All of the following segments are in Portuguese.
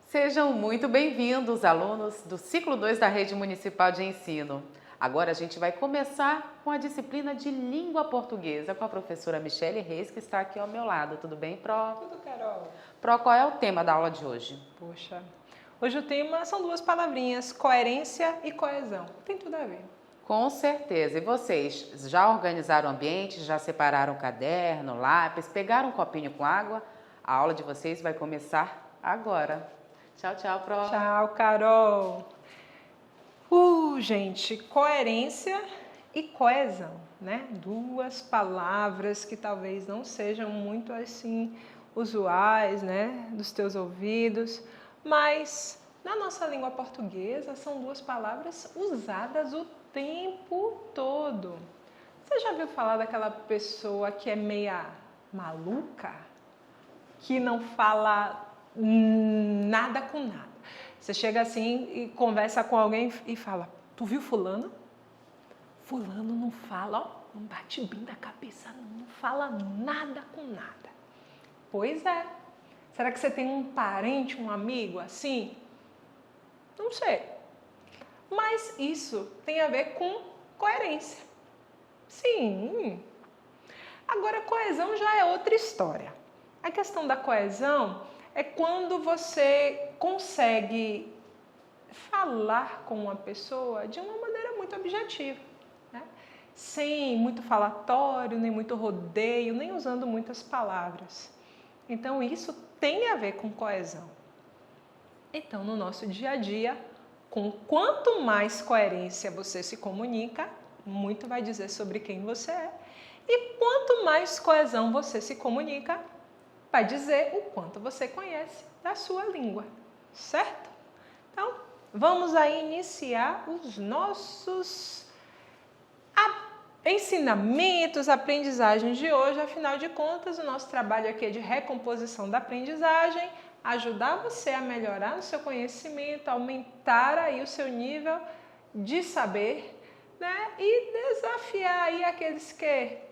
Sejam muito bem-vindos, alunos do ciclo 2 da Rede Municipal de Ensino. Agora a gente vai começar com a disciplina de língua portuguesa com a professora Michele Reis, que está aqui ao meu lado. Tudo bem, Pró? Tudo, Carol. Pró, qual é o tema da aula de hoje? Poxa, hoje o tema são duas palavrinhas, coerência e coesão. Tem tudo a ver. Com certeza. E vocês já organizaram o ambiente, já separaram o caderno, lápis, pegaram um copinho com água? A aula de vocês vai começar agora. Tchau, tchau, Pró. Tchau, Carol. Gente, coerência e coesão, né? Duas palavras que talvez não sejam muito assim usuais, né, dos teus ouvidos, mas na nossa língua portuguesa são duas palavras usadas o tempo todo. Você já ouviu falar daquela pessoa que é meia maluca, que não fala nada com nada? Você chega assim e conversa com alguém e fala: tu viu fulano? Fulano não fala, ó, não bate bem da cabeça, não fala nada com nada. Pois é. Será que você tem um parente, um amigo assim? Não sei. Mas isso tem a ver com coerência. Sim. Agora, coesão já é outra história. A questão da coesão é quando você consegue falar com uma pessoa de uma maneira muito objetiva, né? Sem muito falatório, nem muito rodeio, nem usando muitas palavras. Então, isso tem a ver com coesão. Então, no nosso dia a dia, com quanto mais coerência você se comunica, muito vai dizer sobre quem você é. E quanto mais coesão você se comunica, vai dizer o quanto você conhece da sua língua, certo? Então, vamos aí iniciar os nossos ensinamentos, aprendizagens de hoje. Afinal de contas, o nosso trabalho aqui é de recomposição da aprendizagem, ajudar você a melhorar o seu conhecimento, aumentar aí o seu nível de saber, né? E desafiar aí aqueles que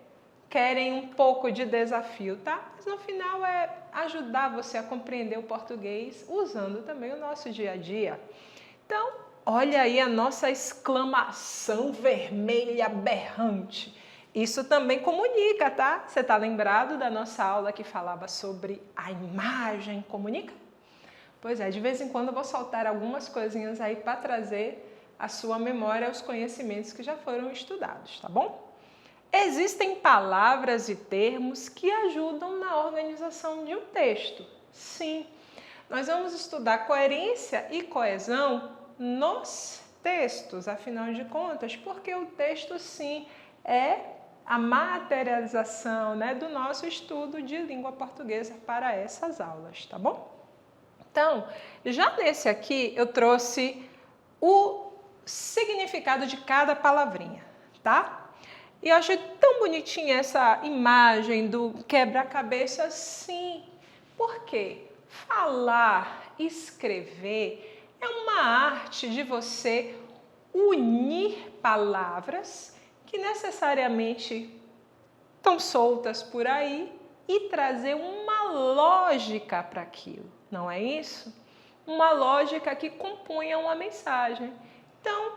querem um pouco de desafio, tá? Mas no final é ajudar você a compreender o português usando também o nosso dia a dia. Então, olha aí a nossa exclamação vermelha berrante. Isso também comunica, tá? Você tá lembrado da nossa aula que falava sobre a imagem comunica? Pois é, de vez em quando eu vou soltar algumas coisinhas aí para trazer à sua memória os conhecimentos que já foram estudados, tá bom? Existem palavras e termos que ajudam na organização de um texto. Sim, nós vamos estudar coerência e coesão nos textos, afinal de contas, porque o texto, sim, é a materialização, né, do nosso estudo de língua portuguesa para essas aulas, tá bom? Então, já nesse aqui eu trouxe o significado de cada palavrinha, tá? E eu achei tão bonitinha essa imagem do quebra-cabeça, sim. Por quê? Falar, escrever é uma arte de você unir palavras que necessariamente estão soltas por aí e trazer uma lógica para aquilo, não é isso? Uma lógica que compunha uma mensagem. Então,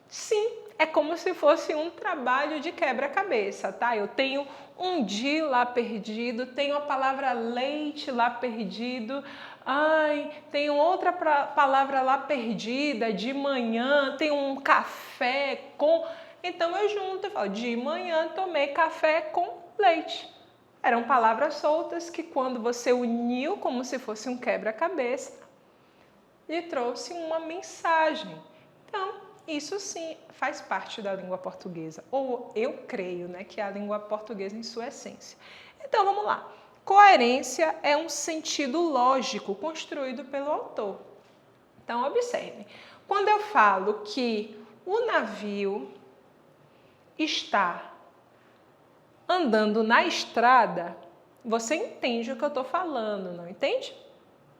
sim, é como se fosse um trabalho de quebra-cabeça, tá? Eu tenho um di lá perdido, tenho a palavra leite lá perdido, tenho outra palavra lá perdida, de manhã, tem um café com... Então eu junto e falo, de manhã tomei café com leite. Eram palavras soltas que quando você uniu como se fosse um quebra-cabeça, lhe trouxe uma mensagem. Então, isso sim faz parte da língua portuguesa, ou eu creio, né, que é a língua portuguesa em sua essência. Então, vamos lá. Coerência é um sentido lógico construído pelo autor. Então, observe. Quando eu falo que o navio está andando na estrada, você entende o que eu estou falando, não entende?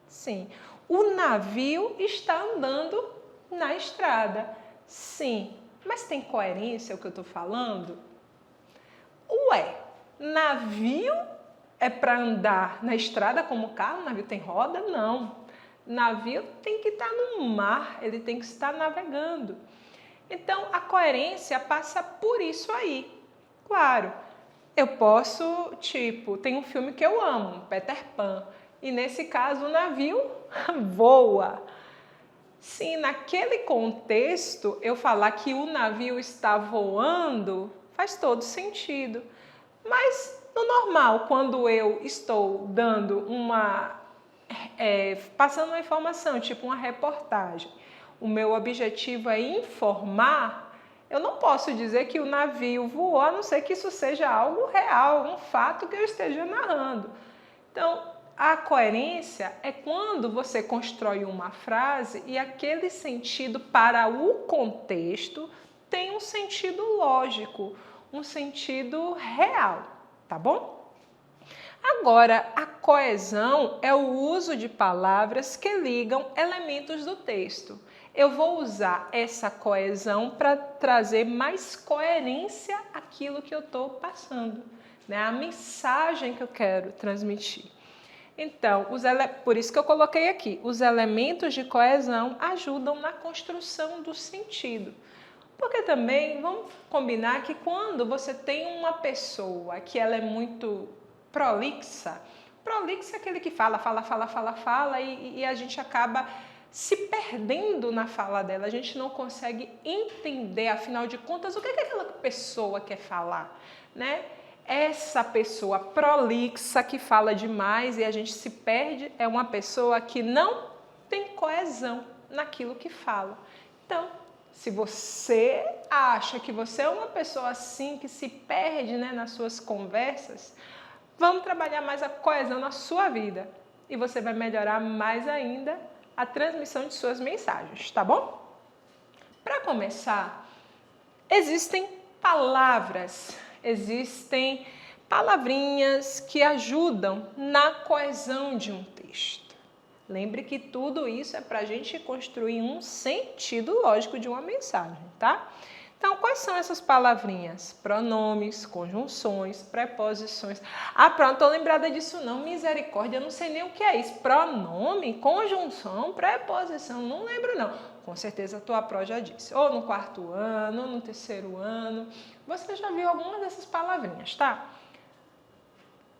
Sim. O navio está andando na estrada. Sim. Mas tem coerência o que eu estou falando? Ué, navio é para andar na estrada como carro? O navio tem roda? Não. O navio tem que estar no mar, ele tem que estar navegando. Então, a coerência passa por isso aí. Claro, eu posso, tem um filme que eu amo, Peter Pan, e nesse caso o navio voa. Se naquele contexto eu falar que o navio está voando, faz todo sentido. Mas no normal, quando eu estou dando passando uma informação, tipo uma reportagem, o meu objetivo é informar, eu não posso dizer que o navio voou, a não ser que isso seja algo real, um fato que eu esteja narrando. Então, a coerência é quando você constrói uma frase e aquele sentido para o contexto tem um sentido lógico, um sentido real, tá bom? Agora, a coesão é o uso de palavras que ligam elementos do texto. Eu vou usar essa coesão para trazer mais coerência àquilo que eu estou passando, né? A mensagem que eu quero transmitir. Então, por isso que eu coloquei aqui, os elementos de coesão ajudam na construção do sentido. Porque também, vamos combinar que quando você tem uma pessoa que ela é muito prolixa é aquele que fala e a gente acaba se perdendo na fala dela, a gente não consegue entender, afinal de contas, o que aquela pessoa quer falar, né? Essa pessoa prolixa que fala demais e a gente se perde é uma pessoa que não tem coesão naquilo que fala. Então, se você acha que você é uma pessoa assim, que se perde, né, nas suas conversas, vamos trabalhar mais a coesão na sua vida e você vai melhorar mais ainda a transmissão de suas mensagens, tá bom? Para começar, existem palavras, existem palavrinhas que ajudam na coesão de um texto. Lembre que tudo isso é para a gente construir um sentido lógico de uma mensagem, tá? Então, quais são essas palavrinhas? Pronomes, conjunções, preposições. Ah, pronto, tô lembrada disso não. Misericórdia, eu não sei nem o que é isso. Pronome, conjunção, preposição, não lembro não. Com certeza a tua pró já disse. Ou no 4º ano, ou no 3º ano. Você já viu alguma dessas palavrinhas, tá?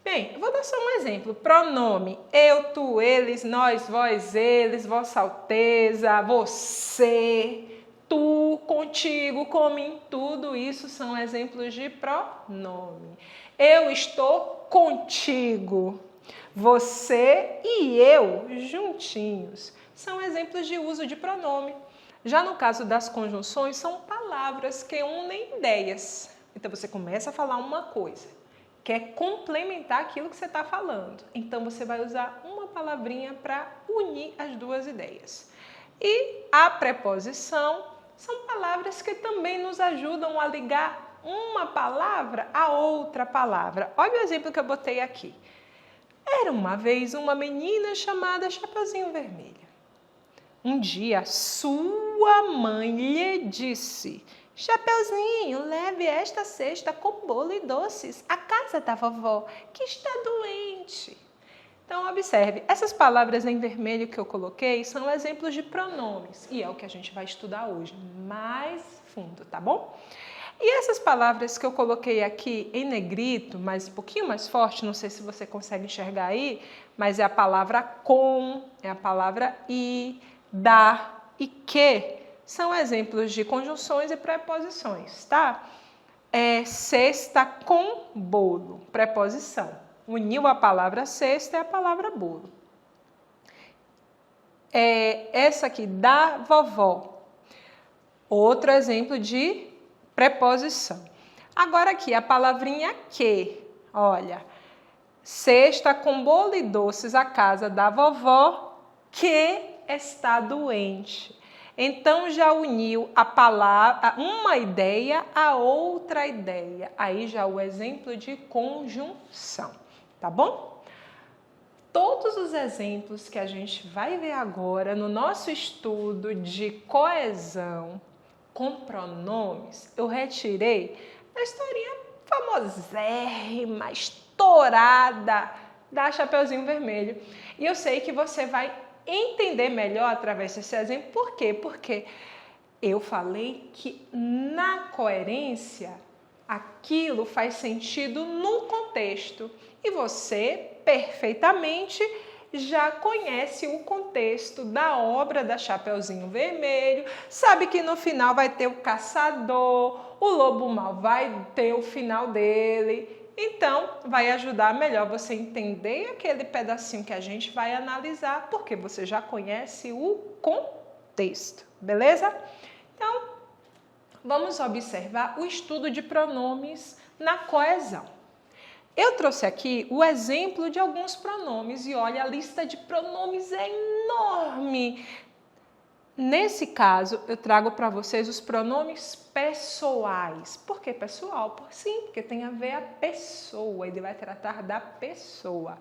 Bem, eu vou dar só um exemplo. Pronome, eu, tu, eles, nós, vós, eles, vossa alteza, você, tu, contigo, comigo, tudo isso são exemplos de pronome. Eu estou contigo, você e eu juntinhos. São exemplos de uso de pronome. Já no caso das conjunções, são palavras que unem ideias. Então, você começa a falar uma coisa, quer complementar aquilo que você está falando. Então, você vai usar uma palavrinha para unir as duas ideias. E a preposição são palavras que também nos ajudam a ligar uma palavra a outra palavra. Olha o exemplo que eu botei aqui. Era uma vez uma menina chamada Chapeuzinho Vermelho. Um dia, sua mãe lhe disse: Chapeuzinho, leve esta cesta com bolo e doces à casa da vovó, que está doente. Então, observe, essas palavras em vermelho que eu coloquei são exemplos de pronomes, e é o que a gente vai estudar hoje, mais fundo, tá bom? E essas palavras que eu coloquei aqui em negrito, mas um pouquinho mais forte, não sei se você consegue enxergar aí, mas é a palavra com, é a palavra e, da e que, são exemplos de conjunções e preposições, tá? Cesta com bolo, preposição. Uniu a palavra cesta e a palavra bolo. Essa aqui, da vovó. Outro exemplo de preposição. Agora aqui, a palavrinha que. Olha, cesta com bolo e doces à casa da vovó que está doente. Então, já uniu a palavra, uma ideia a outra ideia. Aí já o exemplo de conjunção, tá bom? Todos os exemplos que a gente vai ver agora no nosso estudo de coesão com pronomes, eu retirei da historinha famosérrima, estourada da Chapeuzinho Vermelho. E eu sei que você vai entender melhor através desse exemplo. Por quê? Porque eu falei que na coerência aquilo faz sentido no contexto e você perfeitamente já conhece o contexto da obra da Chapeuzinho Vermelho, sabe que no final vai ter o caçador, o lobo mau vai ter o final dele. Então, vai ajudar melhor você entender aquele pedacinho que a gente vai analisar, porque você já conhece o contexto, beleza? Então, vamos observar o estudo de pronomes na coesão. Eu trouxe aqui o exemplo de alguns pronomes e olha, a lista de pronomes é enorme. Nesse caso, eu trago para vocês os pronomes pessoais. Por que pessoal? Sim, porque tem a ver a pessoa, ele vai tratar da pessoa.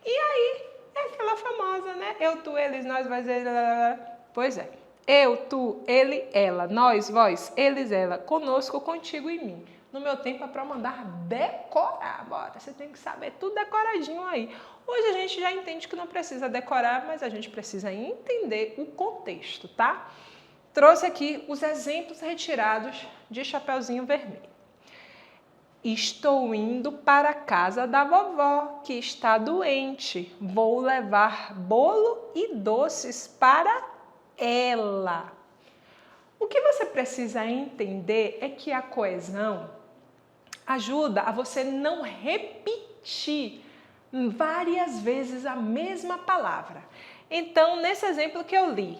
E aí, é aquela famosa, né? Eu, tu, eles, nós, vós, ele, pois é. Eu, tu, ele, ela, nós, vós, eles, ela, conosco, contigo e mim. No meu tempo é para mandar decorar, bora. Você tem que saber tudo decoradinho aí. Hoje a gente já entende que não precisa decorar, mas a gente precisa entender o contexto, tá? Trouxe aqui os exemplos retirados de Chapeuzinho Vermelho. Estou indo para a casa da vovó, que está doente. Vou levar bolo e doces para ela. O que você precisa entender é que a coesão ajuda a você não repetir várias vezes a mesma palavra. Então, nesse exemplo que eu li,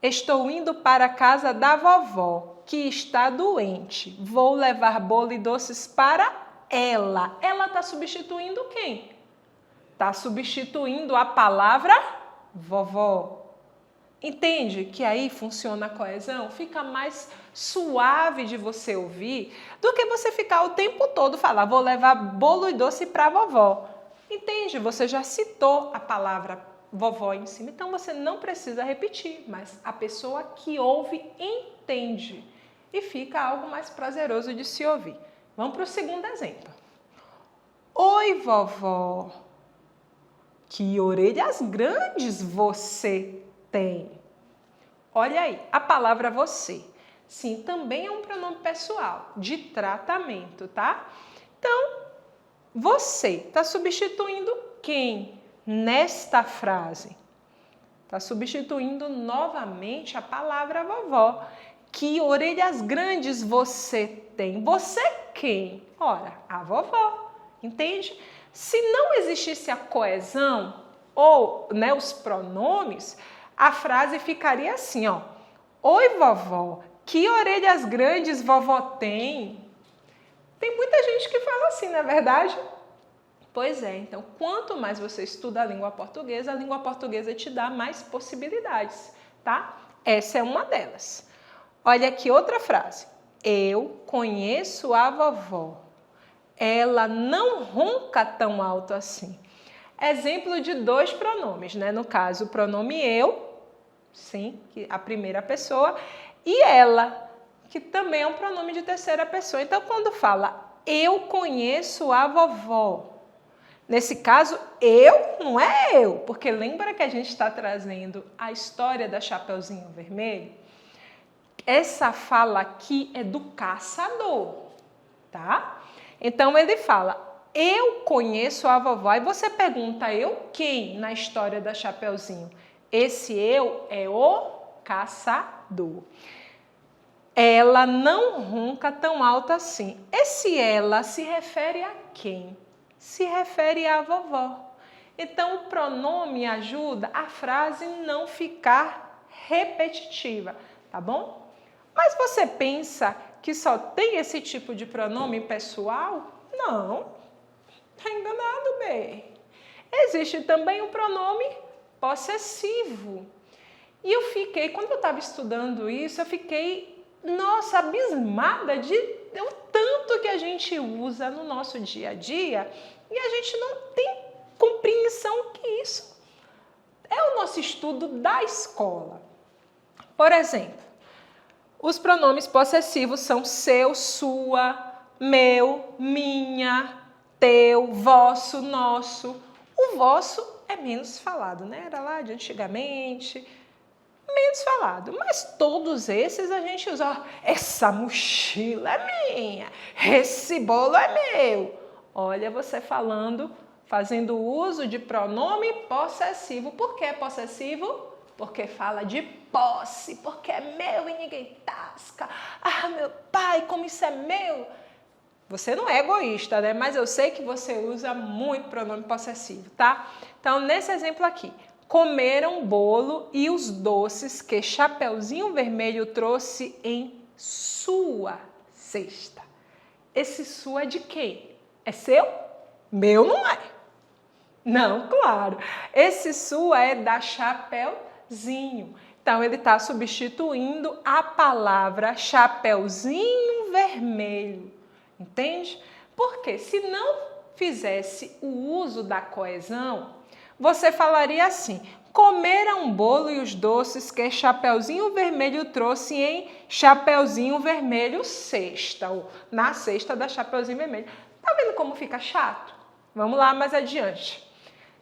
estou indo para a casa da vovó, que está doente. Vou levar bolo e doces para ela. Ela está substituindo quem? Está substituindo a palavra vovó. Entende que aí funciona a coesão? Fica mais suave de você ouvir do que você ficar o tempo todo falar, vou levar bolo e doce para a vovó. Entende? Você já citou a palavra vovó em cima, então você não precisa repetir, mas a pessoa que ouve entende e fica algo mais prazeroso de se ouvir. Vamos para o segundo exemplo. Oi, vovó, que orelhas grandes você tem. Olha aí, a palavra você. Sim, também é um pronome pessoal, de tratamento, tá? Então, você está substituindo quem nesta frase? Está substituindo novamente a palavra vovó. Que orelhas grandes você tem? Você quem? Ora, a vovó. Entende? Se não existisse a coesão ou os pronomes, a frase ficaria assim, ó. Oi, vovó, que orelhas grandes vovó tem? Tem muita gente que fala assim, não é verdade? Pois é, então, quanto mais você estuda a língua portuguesa te dá mais possibilidades, tá? Essa é uma delas. Olha aqui outra frase. Eu conheço a vovó. Ela não ronca tão alto assim. Exemplo de dois pronomes, né? No caso, o pronome eu, sim, que a primeira pessoa, e ela, que também é um pronome de terceira pessoa. Então, quando fala eu conheço a vovó, nesse caso, eu não é eu, porque lembra que a gente está trazendo a história da Chapeuzinho Vermelho? Essa fala aqui é do caçador, tá? Então, ele fala, eu conheço a vovó. E você pergunta, eu quem na história da Chapeuzinho? Esse eu é o caçador. Ela não ronca tão alto assim. Esse ela se refere a quem? Se refere à vovó. Então, o pronome ajuda a frase não ficar repetitiva, tá bom? Mas você pensa que só tem esse tipo de pronome pessoal? Não, tá enganado, bem. Existe também o pronome possessivo. E eu fiquei, quando eu estava estudando isso, eu fiquei, nossa, abismada de o tanto que a gente usa no nosso dia a dia e a gente não tem compreensão que isso é o nosso estudo da escola. Por exemplo, os pronomes possessivos são seu, sua, meu, minha, teu, vosso, nosso. O vosso é menos falado, né? Era lá de antigamente, menos falado. Mas todos esses a gente usa. Ó, essa mochila é minha, esse bolo é meu. Olha, você fazendo uso de pronome possessivo. Por que é possessivo? Porque fala de posse, porque é meu e ninguém tasca. Ah, meu pai, como isso é meu. Você não é egoísta, né? Mas eu sei que você usa muito pronome possessivo, tá? Então, nesse exemplo aqui, comeram bolo e os doces que Chapeuzinho Vermelho trouxe em sua cesta. Esse sua é de quem? É seu? Meu não é. Não, claro. Esse sua é da Chapeuzinho. Então, ele está substituindo a palavra Chapeuzinho Vermelho. Entende? Porque se não fizesse o uso da coesão, você falaria assim: comeram um bolo e os doces que Chapeuzinho Vermelho trouxe em Chapeuzinho Vermelho cesta, ou na cesta da Chapeuzinho Vermelho. Tá vendo como fica chato? Vamos lá mais adiante.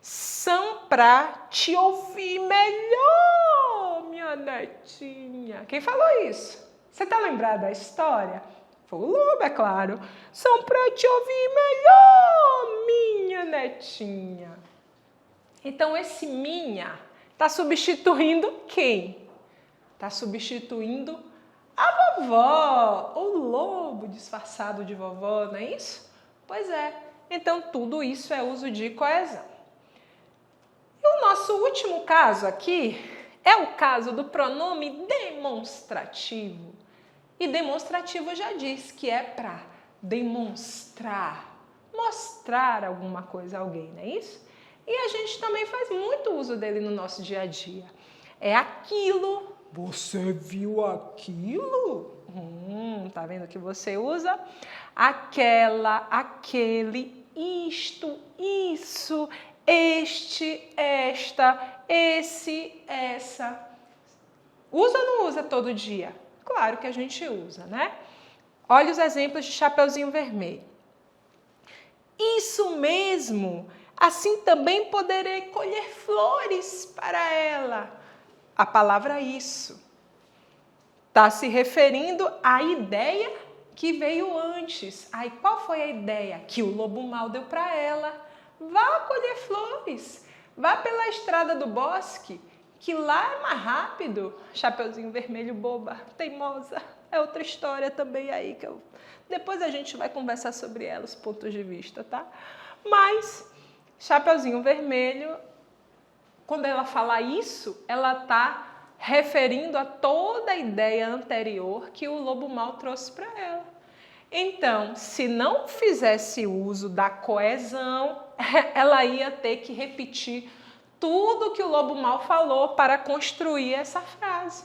São pra te ouvir melhor, minha netinha. Quem falou isso? Você tá lembrado da história? Foi o lobo, é claro. São pra te ouvir melhor, minha netinha. Então, esse minha está substituindo quem? Está substituindo a vovó, o lobo disfarçado de vovó, não é isso? Pois é. Então, tudo isso é uso de coesão. E o nosso último caso aqui é o caso do pronome demonstrativo. E demonstrativo já diz que é para demonstrar, mostrar alguma coisa a alguém, não é isso? E a gente também faz muito uso dele no nosso dia a dia. É aquilo. Você viu aquilo? Tá vendo que você usa? Aquela, aquele, isto, isso, este, esta, esse, essa. Usa ou não usa todo dia? Claro que a gente usa, né? Olha os exemplos de Chapeuzinho Vermelho. Isso mesmo! Assim também poderei colher flores para ela. A palavra isso está se referindo à ideia que veio antes. Aí, qual foi a ideia que o lobo mau deu para ela? Vá colher flores. Vá pela estrada do bosque, que lá é mais rápido. Chapeuzinho Vermelho boba, teimosa. É outra história também aí que depois a gente vai conversar sobre ela, os pontos de vista, tá? Mas Chapeuzinho Vermelho, quando ela fala isso, ela está referindo a toda a ideia anterior que o lobo mau trouxe para ela. Então, se não fizesse uso da coesão, ela ia ter que repetir tudo que o lobo mau falou para construir essa frase.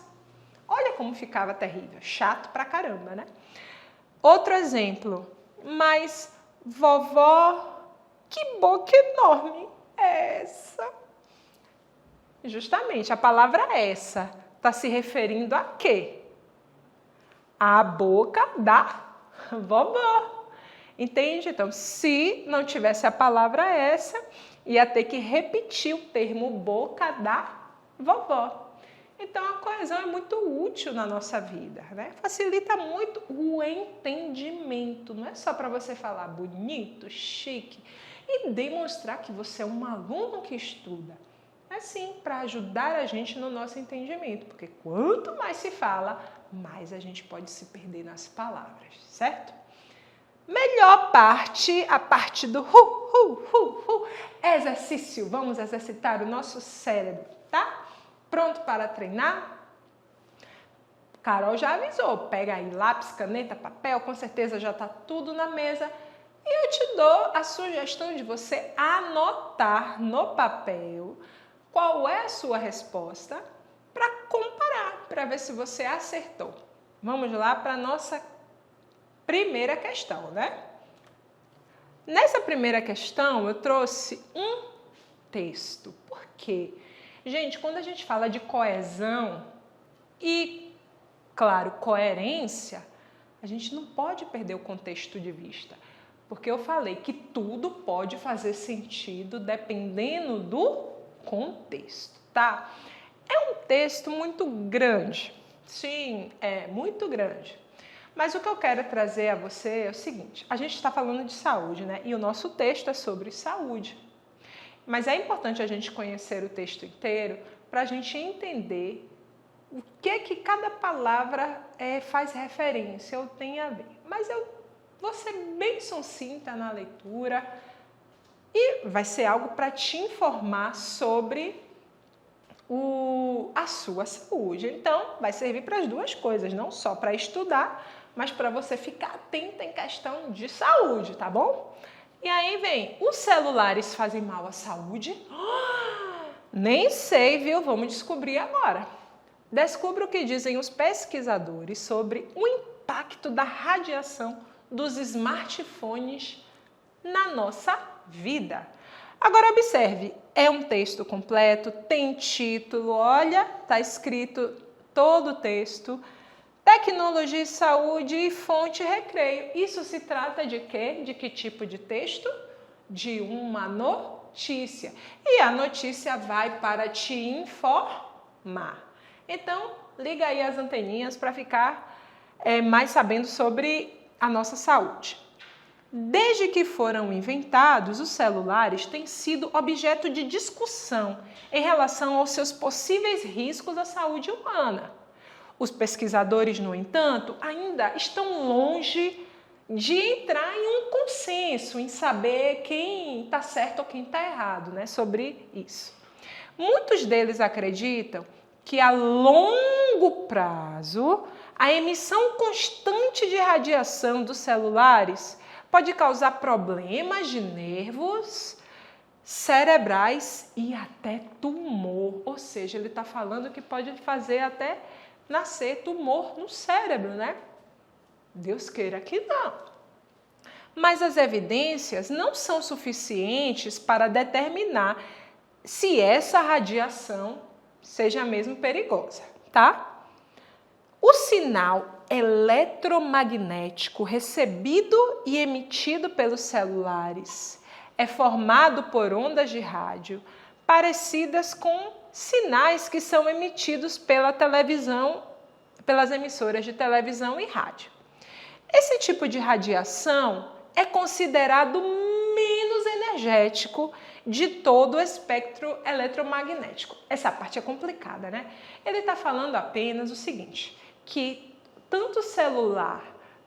Olha como ficava terrível, chato pra caramba, né? Outro exemplo, mas vovó, que boca enorme é essa? Justamente, a palavra essa está se referindo a quê? A boca da vovó. Entende? Então, se não tivesse a palavra essa, ia ter que repetir o termo boca da vovó. Então, a coesão é muito útil na nossa vida, né? Facilita muito o entendimento. Não é só para você falar bonito, chique e demonstrar que você é um aluno que estuda. É sim, para ajudar a gente no nosso entendimento. Porque quanto mais se fala, mais a gente pode se perder nas palavras, certo? Melhor parte, a parte do exercício. Vamos exercitar o nosso cérebro, tá? Pronto para treinar? Carol já avisou, pega aí lápis, caneta, papel, com certeza já está tudo na mesa. E eu te dou a sugestão de você anotar no papel qual é a sua resposta para comparar, para ver se você acertou. Vamos lá para a nossa primeira questão, né? Nessa primeira questão, eu trouxe um texto. Por quê? Gente, quando a gente fala de coesão e, claro, coerência, a gente não pode perder o contexto de vista. Porque eu falei que tudo pode fazer sentido dependendo do contexto, tá? É um texto muito grande, sim, é muito grande. Mas o que eu quero trazer a você é o seguinte, a gente está falando de saúde, né? E o nosso texto é sobre saúde. Mas é importante a gente conhecer o texto inteiro para a gente entender o que cada palavra faz referência ou tem a ver. Mas eu vou ser bem sucinta na leitura e vai ser algo para te informar sobre a sua saúde. Então, vai servir para as duas coisas, não só para estudar, mas para você ficar atenta em questão de saúde, tá bom? E aí vem, os celulares fazem mal à saúde? Nem sei, viu? Vamos descobrir agora. Descubra o que dizem os pesquisadores sobre o impacto da radiação dos smartphones na nossa vida. Agora observe, é um texto completo, tem título, olha, está escrito todo o texto, tecnologia e saúde e fonte recreio. Isso se trata de quê? De que tipo de texto? De uma notícia. E a notícia vai para te informar. Então, liga aí as anteninhas para ficar mais sabendo sobre a nossa saúde. Desde que foram inventados, os celulares têm sido objeto de discussão em relação aos seus possíveis riscos à saúde humana. Os pesquisadores, no entanto, ainda estão longe de entrar em um consenso, em saber quem está certo ou quem está errado, né, sobre isso. Muitos deles acreditam que a longo prazo, a emissão constante de radiação dos celulares pode causar problemas de nervos cerebrais e até tumor. Ou seja, ele está falando que pode fazer até nascer tumor no cérebro, né? Deus queira que não. Mas as evidências não são suficientes para determinar se essa radiação seja mesmo perigosa, tá? O sinal eletromagnético recebido e emitido pelos celulares é formado por ondas de rádio parecidas com sinais que são emitidos pela televisão, pelas emissoras de televisão e rádio. Esse tipo de radiação é considerado menos energético de todo o espectro eletromagnético. Essa parte é complicada, né? Ele está falando apenas o seguinte, que tanto o celular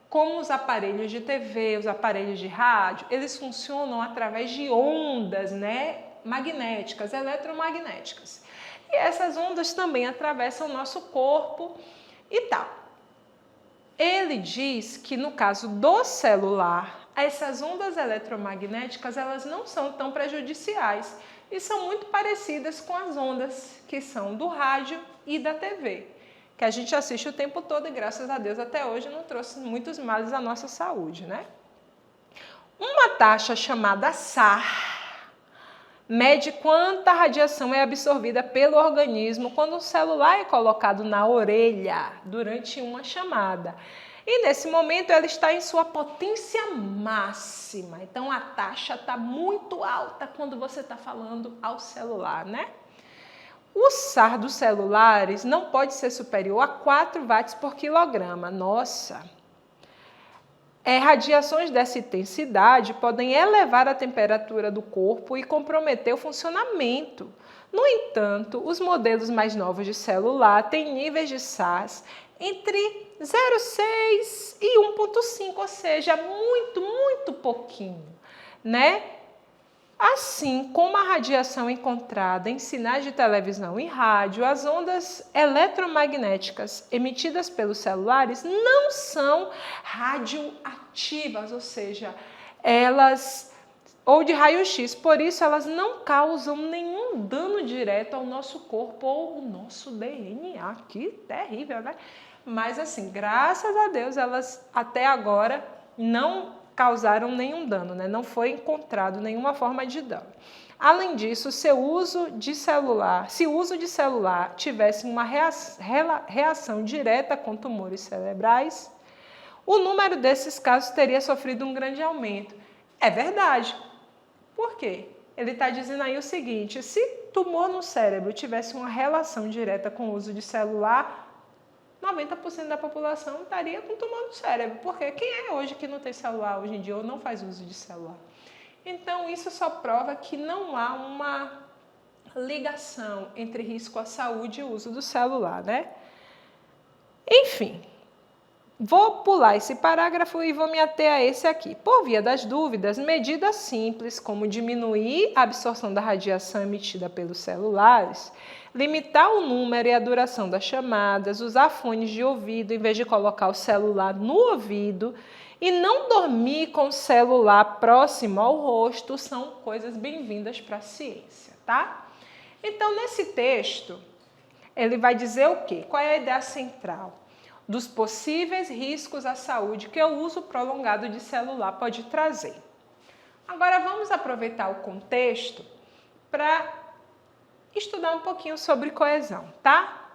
como os aparelhos de TV, os aparelhos de rádio, eles funcionam através de ondas, né, magnéticas, eletromagnéticas. E essas ondas também atravessam o nosso corpo e tal. Ele diz que no caso do celular, essas ondas eletromagnéticas, elas não são tão prejudiciais e são muito parecidas com as ondas que são do rádio e da TV, que a gente assiste o tempo todo e graças a Deus até hoje não trouxe muitos males à nossa saúde, né? Uma taxa chamada SAR mede quanta radiação é absorvida pelo organismo quando um celular é colocado na orelha durante uma chamada. E nesse momento ela está em sua potência máxima. Então a taxa está muito alta quando você está falando ao celular, né? O SAR dos celulares não pode ser superior a 4 watts por quilograma. Nossa! Radiações dessa intensidade podem elevar a temperatura do corpo e comprometer o funcionamento. No entanto, os modelos mais novos de celular têm níveis de SAR entre 0,6 e 1,5, ou seja, muito pouquinho, né? Assim como a radiação encontrada em sinais de televisão e rádio, as ondas eletromagnéticas emitidas pelos celulares não são radioativas, ou seja, ou de raio-x, por isso elas não causam nenhum dano direto ao nosso corpo ou ao nosso DNA. Que terrível, né? Mas assim, graças a Deus, elas até agora não causaram nenhum dano, né? Não foi encontrado nenhuma forma de dano. Além disso, se o uso de celular tivesse uma reação direta com tumores cerebrais, o número desses casos teria sofrido um grande aumento. É verdade. Por quê? Ele está dizendo aí o seguinte: se tumor no cérebro tivesse uma relação direta com o uso de celular, 90% da população estaria com tumor no cérebro. Porque quem é hoje que não tem celular hoje em dia ou não faz uso de celular? Então, isso só prova que não há uma ligação entre risco à saúde e o uso do celular, né? Enfim, vou pular esse parágrafo e vou me ater a esse aqui. Por via das dúvidas, medidas simples como diminuir a absorção da radiação emitida pelos celulares, limitar o número e a duração das chamadas, usar fones de ouvido em vez de colocar o celular no ouvido e não dormir com o celular próximo ao rosto são coisas bem-vindas para a ciência, tá? Então, nesse texto, ele vai dizer o quê? Qual é a ideia central? Dos possíveis riscos à saúde que o uso prolongado de celular pode trazer. Agora, vamos aproveitar o contexto para estudar um pouquinho sobre coesão, tá?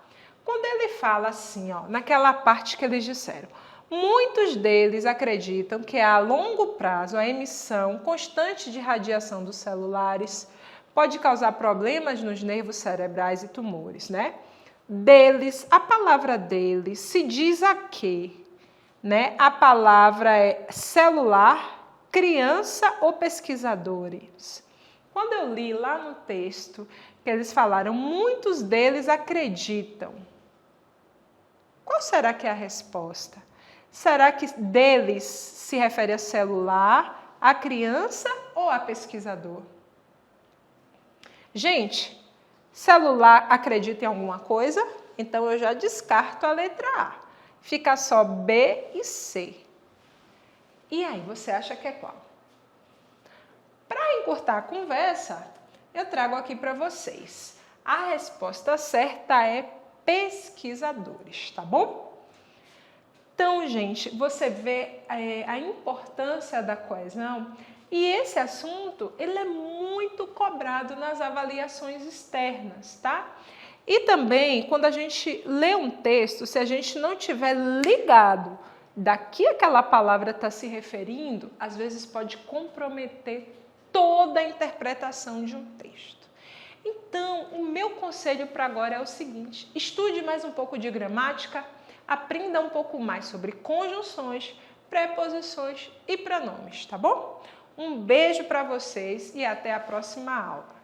Quando ele fala assim, ó, naquela parte que eles disseram, muitos deles acreditam que a longo prazo a emissão constante de radiação dos celulares pode causar problemas nos nervos cerebrais e tumores, né? Deles, a palavra deles se diz a quê? Né? A palavra é celular, criança ou pesquisadores. Quando eu li lá no texto que eles falaram, muitos deles acreditam. Qual será que é a resposta? Será que deles se refere a celular, a criança ou a pesquisador? Gente, celular acredita em alguma coisa? Então eu já descarto a letra A. Fica só B e C. E aí, você acha que é qual? Para encurtar a conversa, eu trago aqui para vocês. A resposta certa é pesquisadores, tá bom? Então, gente, você vê a importância da coesão e esse assunto, ele é muito cobrado nas avaliações externas, tá? E também, quando a gente lê um texto, se a gente não tiver ligado daqui aquela palavra está se referindo, às vezes pode comprometer toda a interpretação de um texto. Então, o meu conselho para agora é o seguinte: estude mais um pouco de gramática, aprenda um pouco mais sobre conjunções, preposições e pronomes, tá bom? Um beijo para vocês e até a próxima aula.